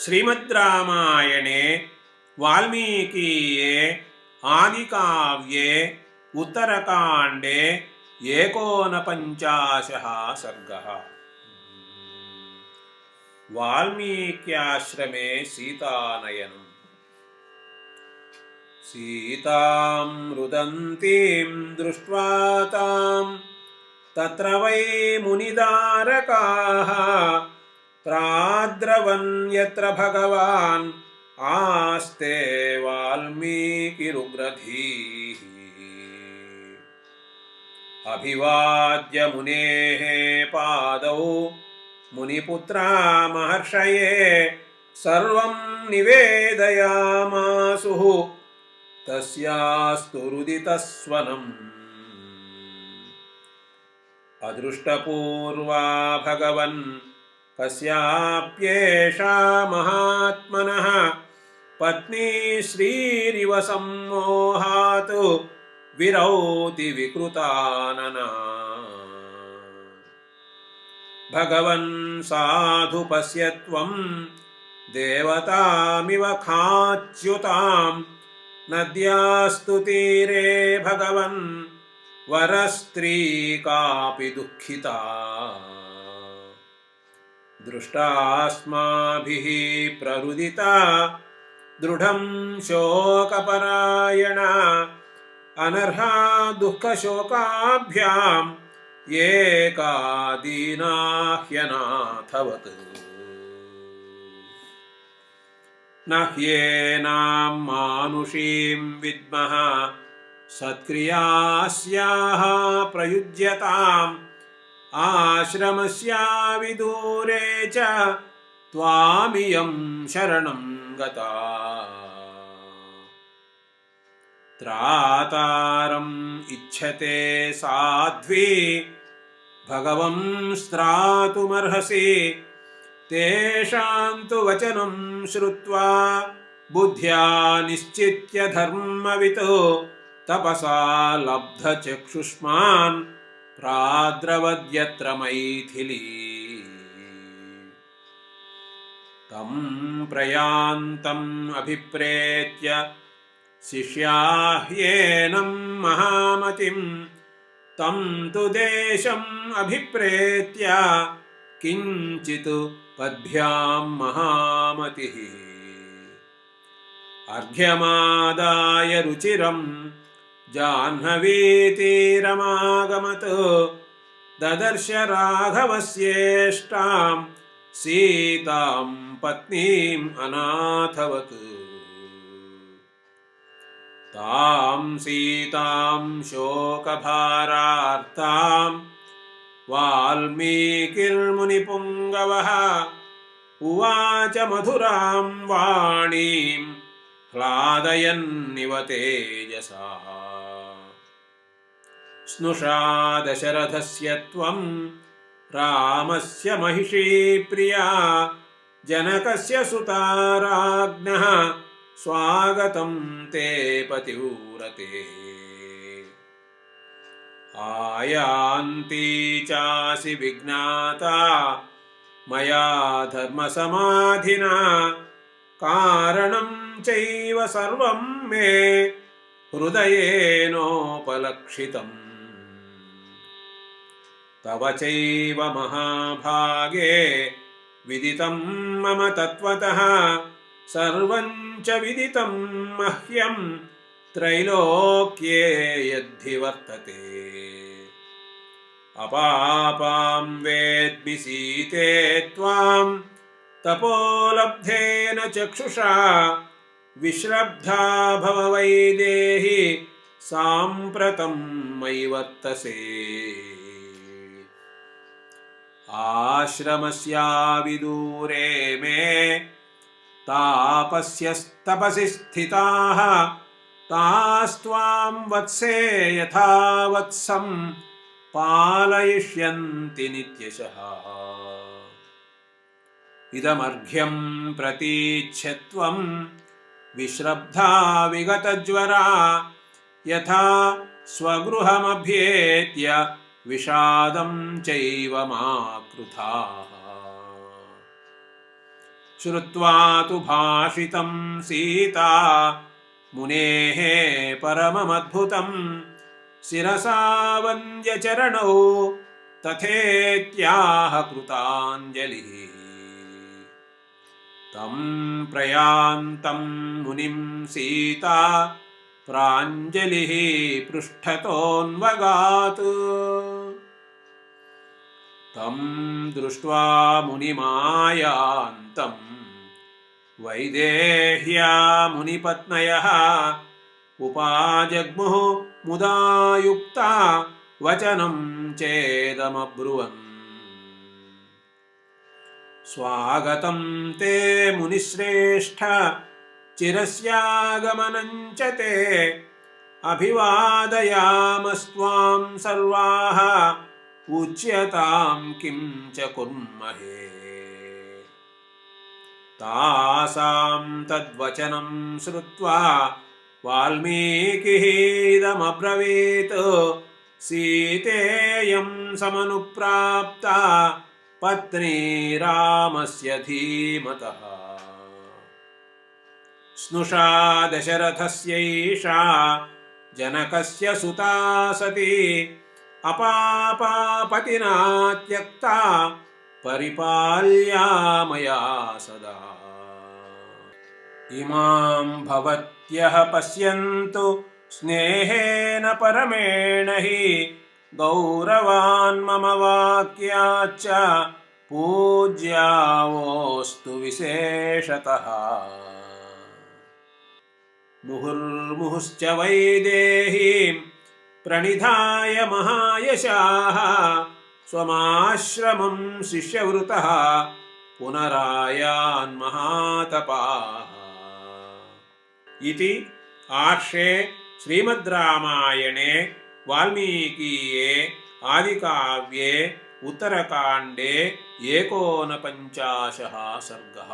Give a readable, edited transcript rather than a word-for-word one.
श्रीमद्रामायणे वाल्मीकीये आदिकाव्ये उत्तरकाण्डे 49 सर्गः। वाल्मीक्याश्रमे सीतानयनम्। सीतां रुदन्तीं दृष्ट्वा तां तत्र वै मुनिदारकाः प्राद्रवन् यत्र भगवान् आस्ते वाल्मीकिरुग्रधीः। अभिवाद्य मुनेः पादौ मुनिपुत्रा महर्षये सर्वं निवेदयामासुः तस्यास्तु रुदितस्वनम्। अदृष्टपूर्वा भगवन् कस्याप्येषा महात्मनः पत्नी श्रीरिव सम्मोहात् विरौति विकृतानना। भगवन् साधु पश्यत्वं देवतामिव खाच्युतां नद्यास्तु तीरे भगवन् वरस्त्री कापि दुःखिता। दृष्टास्माभिः प्ररुदिता दृढं शोकपरायणा अनर्हा दुःखशोकाभ्याम् एका दीना ह्यनाथवत्। न ह्येनां मानुषीं विद्मः सत्क्रियास्याः प्रयुज्यताम् आश्रमस्या विदूरे च त्वामियं शरणं गता। त्रातारम् इच्छते साध्वी भगवं स्त्रातुमर्हसि तेषां तु वचनं श्रुत्वा बुद्ध्या निश्चित्य धर्मवित् तपसा लब्धचक्षुष्मान् प्राद्रवद्यत्र मैथिली। तं प्रयान्तम् अभिप्रेत्य शिष्या ह्येनं महामतिं तं तु देशम् अभिप्रेत्य किञ्चित् पद्भ्यां महामतिः। अर्घ्यमादाय रुचिरं जाह्नवीतीरमागमत् ददर्श राघवस्येष्टां सीतां पत्नीम् अनाथवत्। तां सीतां शोकभारार्तां वाल्मीकिर्मुनिपुङ्गवः उवाच मधुरां वाणीं ह्लादयन्निव तेजसा। स्नुषा दशरथस्य त्वं रामस्य महिषी प्रिया जनकस्य सुता राज्ञः स्वागतं ते पतिव्रते। आयान्ती चासि विज्ञाता मया धर्मसमाधिना कारणं चैव सर्वं मे हृदयेनोपलक्षितम्। तव चैव महाभागे विदितं मम तत्त्वतः सर्वं च विदितं मह्यं त्रैलोक्ये यद्धि वर्तते। अपापां वेद्मि सीते त्वां तपोलब्धेन चक्षुषा विश्रब्धा भव वैदेहि साम्प्रतं मयि वर्तसे। आश्रमस्या विदूरे मे तापस्यस्तपसि स्थिताः तास्त्वां वत्से यथा वत्सं पालयिष्यन्ति नित्यशः। इदमर्घ्यं प्रतीच्य त्वं विश्रब्धा विगतज्वरा यथा स्वगृहमभ्येत्य विषादं चैव मा कृथाः। श्रुत्वा तु भाषितं सीता मुनेः परममद्भुतं शिरसा वन्द्य चरणौ तथेत्याह कृताञ्जलिः। तं प्रयान्तं मुनिं सीता प्राञ्जलिः पृष्ठतोऽन्वगात्। तं दृष्ट्वा मुनिमायान्तं वैदेह्या मुनिपत्नयः उपाजग्मुः मुदा युक्ता वचनं चेदमब्रुवन्। स्वागतं ते मुनिश्रेष्ठ चिरस्यागमनं च ते अभिवादयामस्त्वां सर्वाः पूज्यतां किं च कुर्महे। तासां तद्वचनं श्रुत्वा वाल्मीकिः इदमब्रवीत् सीतेयं समनुप्राप्ता पत्नी रामस्य धीमतः। स्नुषा दशरथस्यैषा जनकस्य सुता सती अपापपतिना त्यक्ता परिपाल्या मया सदा। इमां भवत्यः पश्यन्तु स्नेहेन परमेण हि गौरवान् मम वाक्याच्च पूज्यावोऽस्तु विशेषतः। मुहुर्मुहुश्च वैदेहीं प्रणिधाय महायशाः स्वमाश्रमं शिष्यवृतः पुनरायान् महातपाः। इति आर्षे श्रीमद् रामायणे वाल्मीकीये आदिकाव्ये उत्तरकाण्डे 49 सर्गः।